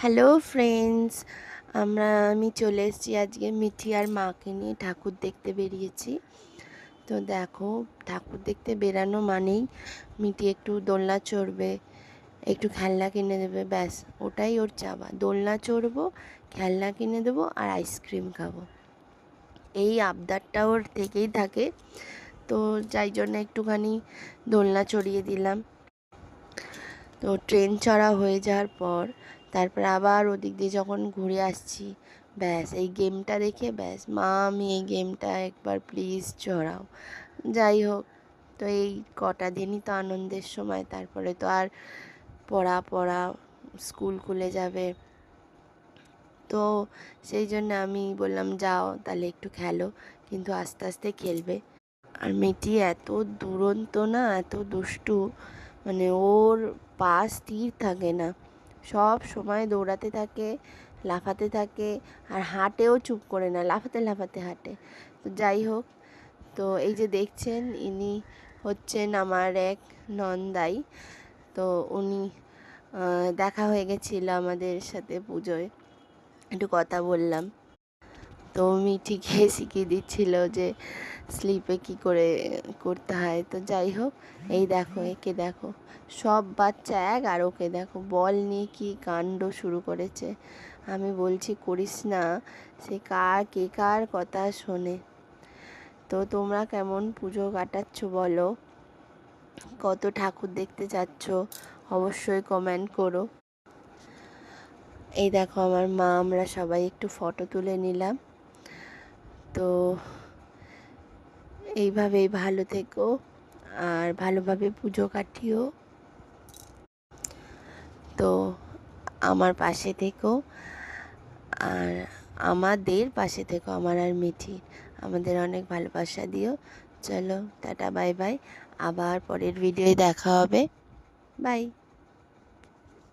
Hello friends, আমি চলে এসেছি আজকে মিঠি আর মাকে নিয়ে ঠাকুর দেখতে বেরিয়েছি। তো দেখো, ঠাকুর দেখতে বেরানো মানেই মিঠি একটু দোলনা চড়বে, একটু খেলনা কিনে দেবে, ব্যাস ওটাই ওর চাওয়া। দোলনা চড়বো, খেলনা কিনে দেবো আর আইসক্রিম খাবো, এই আবদারটা ওর থেকেই থাকে। তো যাই জন্য একটুখানি দোলনা চড়িয়ে দিলাম। তো ট্রেন চড়া হয়ে যাওয়ার পর তারপর আবার ওদিক দিয়ে যখন ঘুরে আসছি, ব্যাস এই গেমটা দেখে ব্যাস, মা আমি এই গেমটা একবার প্লিজ চড়াও। যাই হোক, তো এই কটা দিনই তো আনন্দের সময়, তারপরে তো আর পড়া স্কুল খুলে যাবে। তো সেই জন্য আমি বললাম যাও তাহলে একটু খেলো, কিন্তু আস্তে আস্তে খেলবে। আর মেয়েটি এত দুরন্ত না, এত দুষ্টু, মানে ওর পা স্থির থাকে না, সব সময় দৌড়াতে থাকে, লাফাতে থাকে, আর হাঁটেও চুপ করে না, লাফাতে লাফাতে হাঁটে। তো যাই হোক, তো এই যে দেখছেন ইনি হচ্ছেন আমার এক নন্দাই। তো উনি দেখা হয়ে গেছিলো আমাদের সাথে পুজোয়, একটু কথা বললাম। তো মিঠি গিয়ে শিখিয়ে দিচ্ছিল যে স্লিপে কি করে করতে হয়। তো যাই হোক, এই দেখো একে দেখো, সব বাচ্চা এক, আর ওকে দেখো বল নিয়ে কি কাণ্ড শুরু করেছে। আমি বলছি করিস না, সে কে কার কথা শোনে। তো তোমরা কেমন পুজো কাটাচ্ছ বলো, কত ঠাকুর দেখতে যাচ্ছ অবশ্যই কমেন্ট করো। এই দেখো আমার মা, আমরা সবাই একটু ফটো তুলে নিলাম। তো এইভাবেই ভালো থেকো আর ভালোভাবে পুজো কাটিও। তো আমার পাশে থেকো আর আমাদের পাশে থেকো, আমার আর মিঠি, আমাদের অনেক ভালোবাসা দিও। চলো টাটা, বাই বাই, আবার পরের ভিডিওয়ে দেখা হবে, বাই।